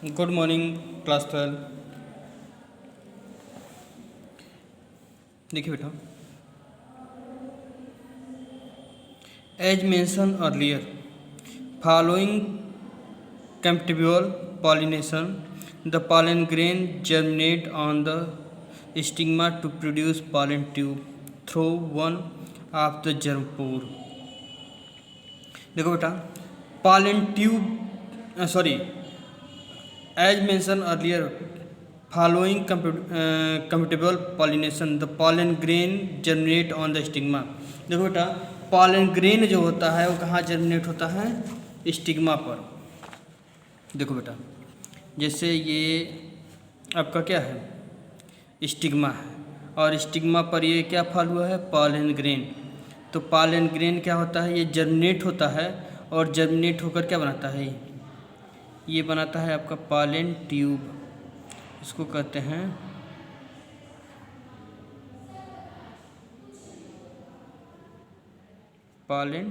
Good morning, class 12. देखिए बेटा, as mentioned earlier, following compatible pollination, the pollen grain germinate on the stigma to produce pollen tube through one of the germ pore. देखो बेटा, pollen tube as mentioned earlier, following compatible pollination, the pollen grain germinate on the stigma. देखो बेटा, pollen grain जो होता है वो कहाँ germinate होता है? स्टिग्मा पर. देखो बेटा, जैसे ये आपका क्या है? स्टिग्मा है और स्टिग्मा पर ये क्या फल हुआ है? pollen grain. तो pollen grain क्या होता है? ये germinate होता है और germinate होकर क्या बनाता है? ये बनाता है आपका pollen tube. इसको कहते हैं pollen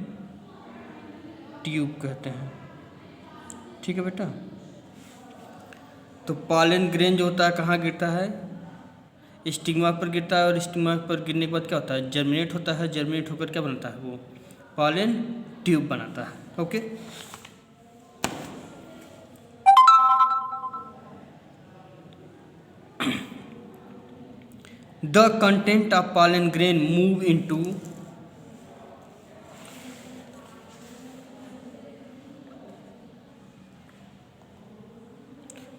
tube कहते हैं. ठीक है बेटा. तो pollen grain जो होता है कहाँ गिरता है? स्टिग्मा पर गिरता है और स्टिग्मा पर गिरने के बाद क्या होता है? जर्मिनेट होता है. जर्मिनेट होकर क्या बनता है? वो pollen tube बनाता है. Okay. The content of pollen grain move into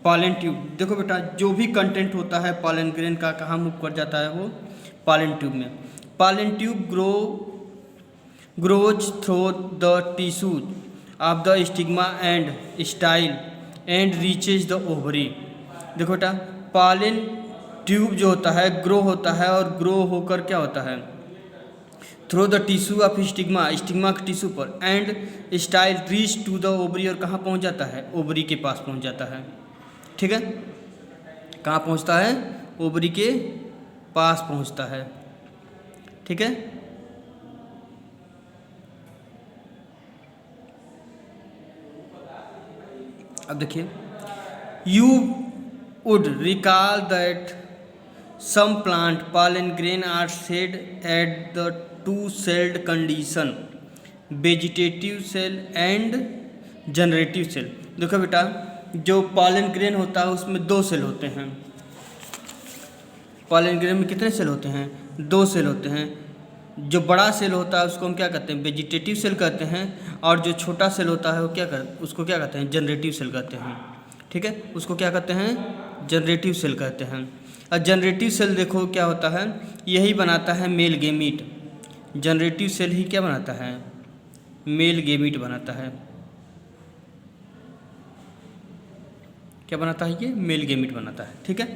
pollen tube. देखो बेटा, जो भी कंटेंट होता है pollen grain का कहाँ मूव कर जाता है? वो pollen tube में. Pollen tube grows through the tissues of the stigma and style and reaches the ovary. देखो बेटा, pollen ट्यूब जो होता है ग्रो होता है और ग्रो होकर क्या होता है? Through the tissue of stigma, stigma के टिश्यू पर, and style reach to the ovary, और कहाँ पहुँच जाता है? ओवरी के पास पहुँच जाता है. ठीक है. कहाँ पहुँचता है? ओवरी के पास पहुँचता है. ठीक है. अब देखिए, you would recall that some plant pollen grain are shed at the two-celled condition, vegetative cell and generative cell. देखो बेटा, जो pollen grain होता है उसमें दो सेल होते हैं. pollen grain में कितने सेल होते हैं? दो सेल होते हैं. जो बड़ा सेल होता है उसको हम क्या कहते हैं? वेजिटेटिव सेल कहते हैं. और जो छोटा सेल होता है वो उसको क्या कहते हैं? जनरेटिव सेल कहते हैं. ठीक है. उसको क्या कहते हैं? जनरेटिव सेल कहते हैं. और जनरेटिव सेल देखो क्या होता है? यही बनाता है मेल गेमीट. जनरेटिव सेल ही क्या बनाता है? मेल गेमीट बनाता है. क्या बनाता है? ये मेल गेमीट बनाता है. ठीक है.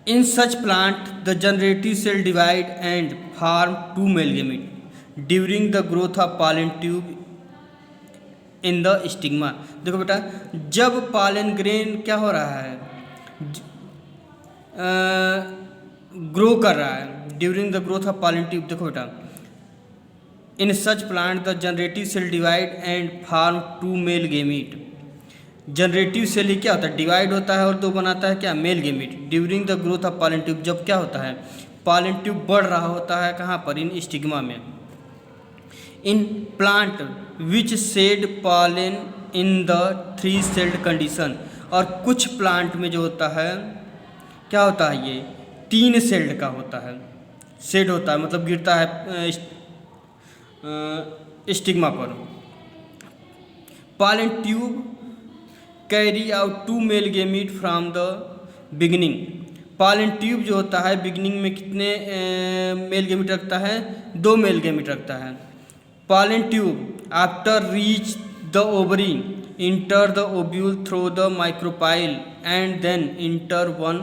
In such plant the generative cell divide and form two male gamete during the growth of pollen tube in the stigma. देखो बेटा, जब pollen ग्रेन क्या हो रहा है? ग्रो कर रहा है. During the growth of pollen tube. देखो बेटा, in such plant the generative cell divide and form two male gamete. Generative cell ही क्या होता है? डिवाइड होता है और दो बनाता है क्या? Mail gamete. During the growth of pollen tube. जब क्या होता है? pollen ट्यूब बढ़ रहा होता है कहाँ पर? इन स्टिग्मा में. In plant which said pollen in the three celled condition. और कुछ प्लांट में जो होता है क्या होता है? ये तीन सेल्ड का होता है. सेड होता है मतलब गिरता है स्टिग्मा पर. pollen tube carry out to male gamete from the beginning. pollen tube जो होता है बिगनिंग में कितने मेल गेमीट रखता है? दो मेल गेमीट रखता है. pollen tube after reach the ovary enter the ovule through the micropyle and then enter one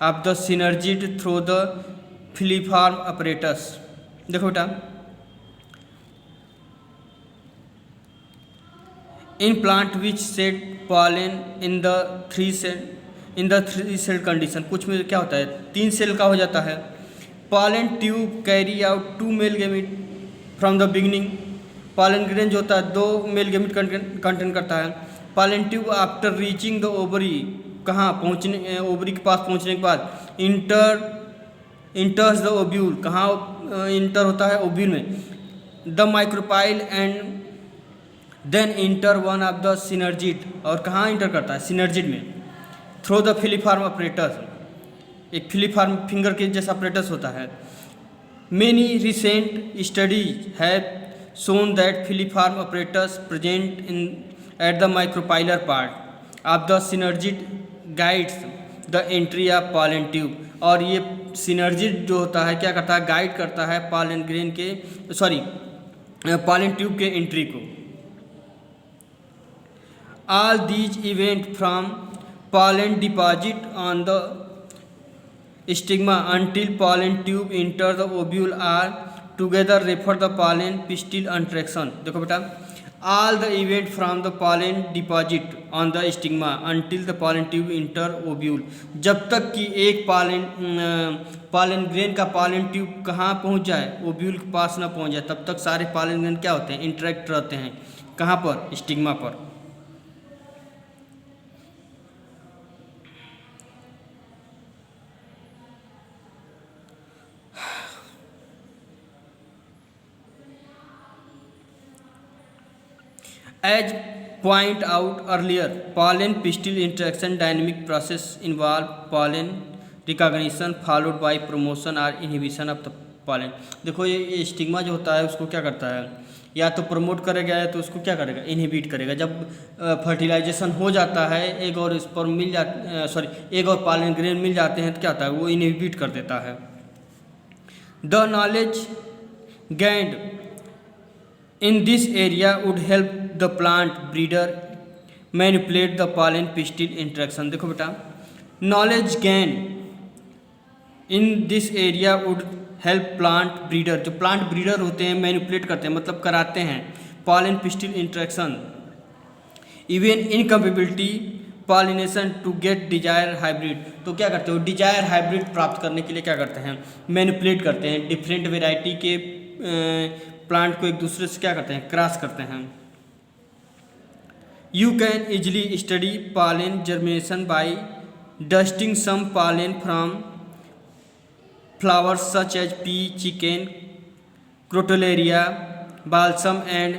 of the synergid through the filiform apparatus. देखो बेटा, in plant which shed pollen in the three cell condition. कुछ में क्या होता है? तीन cell का हो जाता है. pollen tube carry out two male gamete from the beginning pollen grain जो होता है 2 मेल गैमेट कंटेंट करता है। Pollen tube after reaching the ovary, कहाँ पहुँचने, ओवरी के पास पहुँचने के बाद इंटर्स द ओव्यूल, कहाँ इंटर होता है, ओव्यूल में। The micropyle and then enter one of the synergid, और कहाँ इंटर करता है, सिनर्जिड में। थ्रो द फिलीफार्म ऑपरेटस, एक फिलीफार्म फिंगर के जैसा ऑपरेटस होता है। Many recent studies have shown that filiform apparatus present in at the micropylar part of the synergid guides the entry of pollen tube, और ये synergid जो होता है क्या करता है, गाइड करता है pollen grain के pollen tube के एंट्री को। All these event from pollen deposit on the stigma until pollen tube enter the ovule are together refer the pollen pistil interaction। देखो बेटा, all the event from the pollen deposit on the stigma until the pollen tube enter ovule, जब तक कि एक pollen grain का pollen tube कहाँ पहुँच जाए, ovule के पास ना पहुँच जाए, तब तक सारे pollen grain क्या होते हैं, इंटरेक्ट रहते हैं। कहाँ पर, स्टिग्मा पर। As point out earlier, pollen pistil interaction dynamic process involve pollen recognition followed by promotion or inhibition of the pollen। देखो ये स्टिग्मा जो होता है उसको क्या करता है, या तो प्रमोट करेगा या तो उसको क्या करेगा, इनहिबिट करेगा। जब फर्टिलाइजेशन हो जाता है, एग और स्पर्म मिल जाते, एग और pollen grain मिल जाते हैं, तो क्या होता है, वो इनहिबिट कर देता है। The knowledge gained in this area would help the plant breeder manipulate the pollen pistil interaction। देखो बेटा, knowledge gain in this area would help plant breeder, जो प्लांट ब्रीडर होते हैं मैनिपुलेट करते हैं, मतलब कराते हैं pollen pistil interaction even incapability pollination to get desired hybrid। तो क्या करते हो, डिजायर हाइब्रिड प्राप्त करने के लिए क्या करते हैं, मैनिपुलेट करते हैं, डिफरेंट वेराइटी के प्लांट को एक दूसरे से क्या करते हैं, क्रॉस करते हैं। You can easily study pollen germination by dusting some pollen from flowers such as pea, chicken, crotalaria, balsam and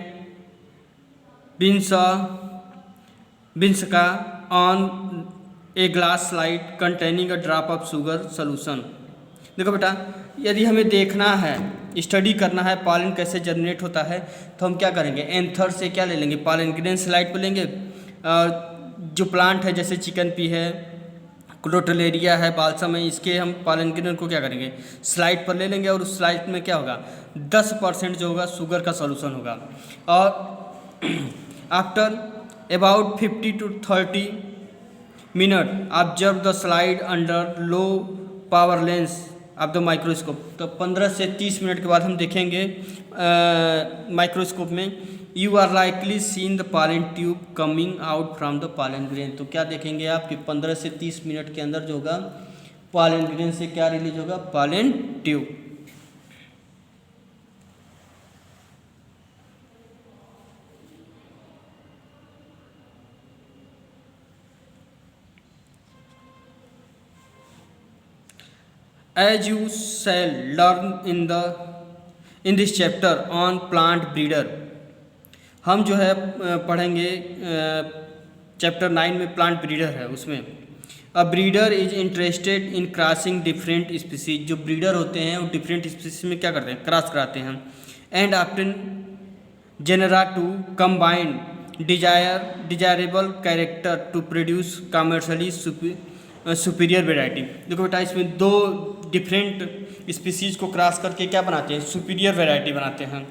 Vinsaca on a glass slide containing a drop of sugar solution। देखो बेटा, यदि हमें देखना है, study करना है pollen कैसे germinate होता है, तो हम क्या करेंगे, एंथर से क्या ले लेंगे, पॉलन ग्रेन स्लाइड पर लेंगे। जो प्लांट है जैसे चिकन पी है, क्रोटलेरिया है, बाल्सम है, इसके हम पॉलन ग्रेन को क्या करेंगे, स्लाइड पर ले लेंगे, और उस स्लाइड में क्या होगा, 10% जो होगा शुगर का सोल्यूशन होगा। और after about 50 to 30 minute observe the slide under low power lens of the microscope. तो 15 से 30 मिनट के बाद हम देखेंगे माइक्रोस्कोप में, you are likely seen the pollen tube coming out from the pollen grain. तो क्या देखेंगे आप कि 15 से 30 मिनट के अंदर जो होगा पॉलन ग्रेन से क्या रिलीज होगा, pollen tube. As you shall learn in this chapter on plant breeder, हम जो है पढ़ेंगे चैप्टर 9 में प्लांट ब्रीडर है, उसमें a breeder is interested in crossing different species. जो ब्रीडर होते हैं वो डिफरेंट स्पीसीज में क्या करते हैं, क्रॉस कराते हैं। And often genera to combine desirable character to produce commercially superior variety. देखो बेटा, इसमें 2 डिफरेंट स्पीसीज को क्रॉस करके क्या बनाते हैं, सुपीरियर वेराइटी बनाते हैं।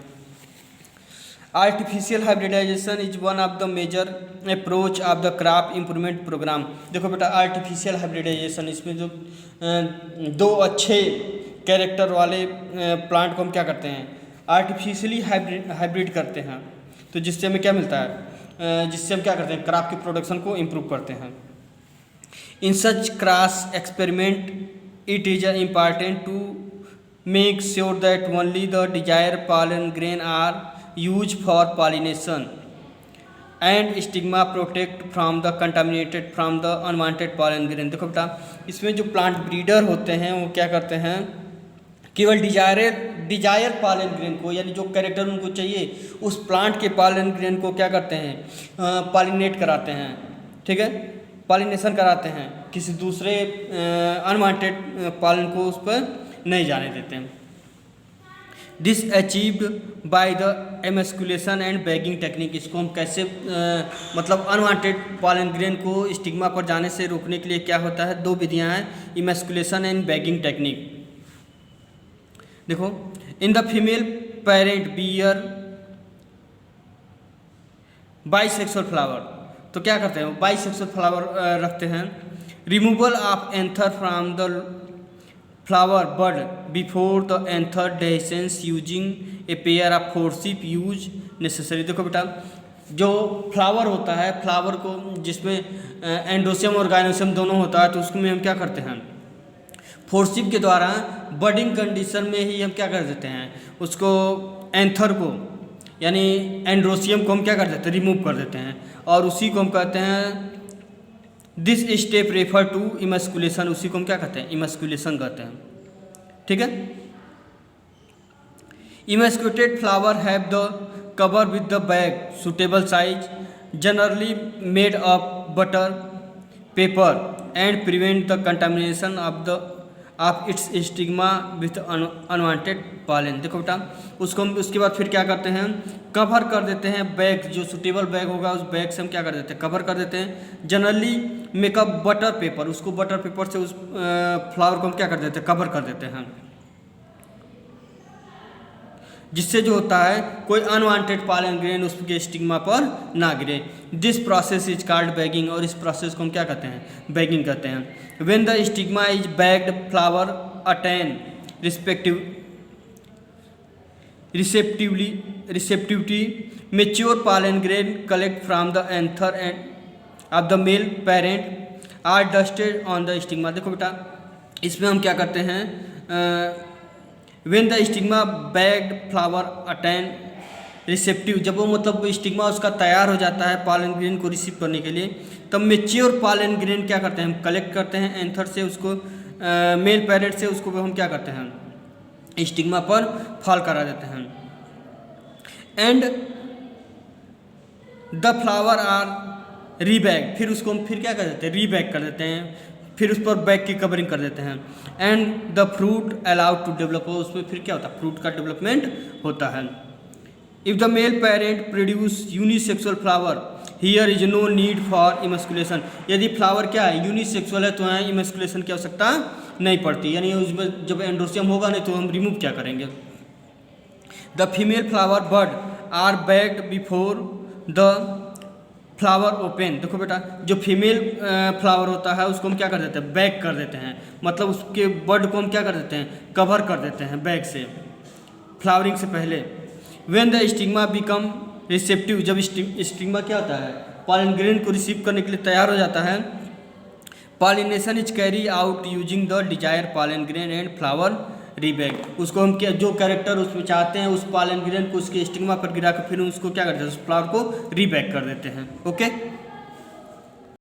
Artificial hybridization is one of the major approach of the crop improvement program. देखो बेटा, आर्टिफिशियल हाइब्रिडाइजेशन, इसमें जो 2 अच्छे कैरेक्टर वाले प्लांट को हम क्या करते हैं, आर्टिफिशियली हाइब्रिड करते हैं। तो जिससे हमें क्या मिलता है, जिससे हम क्या करते हैं, क्रॉप की प्रोडक्शन को इम्प्रूव करते हैं। In such cross experiment, it is important to make sure that only the desired pollen grain are use for pollination and stigma protect from the contaminated from the unwanted pollen grain. देखो बेटा, इसमें जो plant breeder होते हैं वो क्या करते हैं, केवल डिजायर पॉलन ग्रेन को, यानी जो कैरेक्टर उनको चाहिए उस प्लांट के पॉलन ग्रेन को क्या करते हैं, पॉलिनेट कराते हैं, ठीक है, पॉलिनेशन कराते हैं, किसी दूसरे अनवांटेड पॉलन को उस पर नहीं जाने देते हैं। This achieved by the emasculation and bagging technique. इसको हम कैसे मतलब अनवांटेड पॉलन ग्रेन को स्टिग्मा पर जाने से रोकने के लिए क्या होता है, दो विधियां हैं, इमस्कुलेशन एंड बैगिंग टेक्निक। देखो, in the female parent bear bisexual flower, तो क्या करते हैं वो बाइसेक्सुअल फ्लावर रखते हैं। Removal of anther from the flower bud before the anther dehiscence using a pair of forcep use necessary. देखो बेटा, जो फ्लावर होता है, फ्लावर को जिसमें एंडोसियम और गाइनोसियम दोनों होता है, तो उसमें हम क्या करते हैं, फोर्सिप के द्वारा बडिंग कंडीशन में ही हम क्या कर देते हैं, उसको एंथर को यानी एंड्रोसियम को हम क्या कर देते हैं, रिमूव कर देते हैं, और उसी को हम कहते हैं this step refer to emasculation. उसी को हम क्या कहते हैं, इमस्कुलेशन कहते हैं, ठीक है। Emasculated flower have the cover with the bag suitable size generally made of butter paper and prevent the contamination of its stigma with unwanted pollen. देखो बेटा, उसको हम उसके बाद फिर क्या करते हैं, कवर कर देते हैं बैग, जो सुटेबल बैग होगा उस बैग से हम क्या कर देते हैं, कवर कर देते हैं। जनरली मेकअप बटर पेपर, उसको बटर पेपर से उस फ्लावर को हम क्या कर देते हैं, कवर कर देते हैं, जिससे जो होता है कोई अनवांटेड पॉलन ग्रेन उसके स्टिग्मा पर ना गिरे। This process is called bagging, और इस प्रोसेस को हम क्या कहते हैं, बैगिंग कहते हैं। When the stigma is bagged flower attain receptivity mature pollen grain collect from the anther and of the male parent are dusted on the stigma. देखो बेटा, इसमें हम क्या करते हैं, when the stigma bagged flower attain receptive, जब वो मतलब स्टिग्मा उसका तैयार हो जाता है पॉलन ग्रेन को रिसीव करने के लिए, तब मेच्योर पॉलन ग्रेन क्या करते हैं, हम कलेक्ट करते हैं एंथर से, उसको मेल पेरेंट से उसको हम क्या करते हैं, स्टिग्मा पर फॉल करा देते हैं। And the flower are rebag, फिर उसको हम फिर क्या कर देते हैं, रीबैग कर देते हैं, फिर उस पर बैग की कवरिंग कर देते हैं। And the fruit allowed to develop, उसमें फिर क्या होता है, फ्रूट का डेवलपमेंट होता है। If the male parent produce unisexual flower here is no need for emasculation. यदि फ्लावर क्या है, यूनिसेक्सुअल है, तो यहाँ इमस्कुलेशन की आवश्यकता नहीं पड़ती, यानी उसमें जब एंड्रोसियम होगा नहीं तो हम रिमूव क्या करेंगे। The female flower bud are bagged before the flower open. देखो बेटा, जो फीमेल फ्लावर होता है उसको हम क्या कर देते हैं, बैग कर देते हैं, मतलब उसके बड को हम क्या कर देते हैं, कवर कर देते हैं बैग से, फ्लावरिंग से पहले। When the stigma become receptive, जब स्टिग्मा क्या होता है, पॉलन ग्रेन को रिसीव करने के लिए तैयार हो जाता है, pollination is carry out using the desire pollen grain and flower Rebag. उसको हम क्या, जो कैरेक्टर उसमें चाहते हैं उस पॉलन ग्रेन को उसके स्टिग्मा पर गिरा कर फिर उसको क्या करते हैं, उस फ्लावर को रीबैग कर देते हैं। ओके।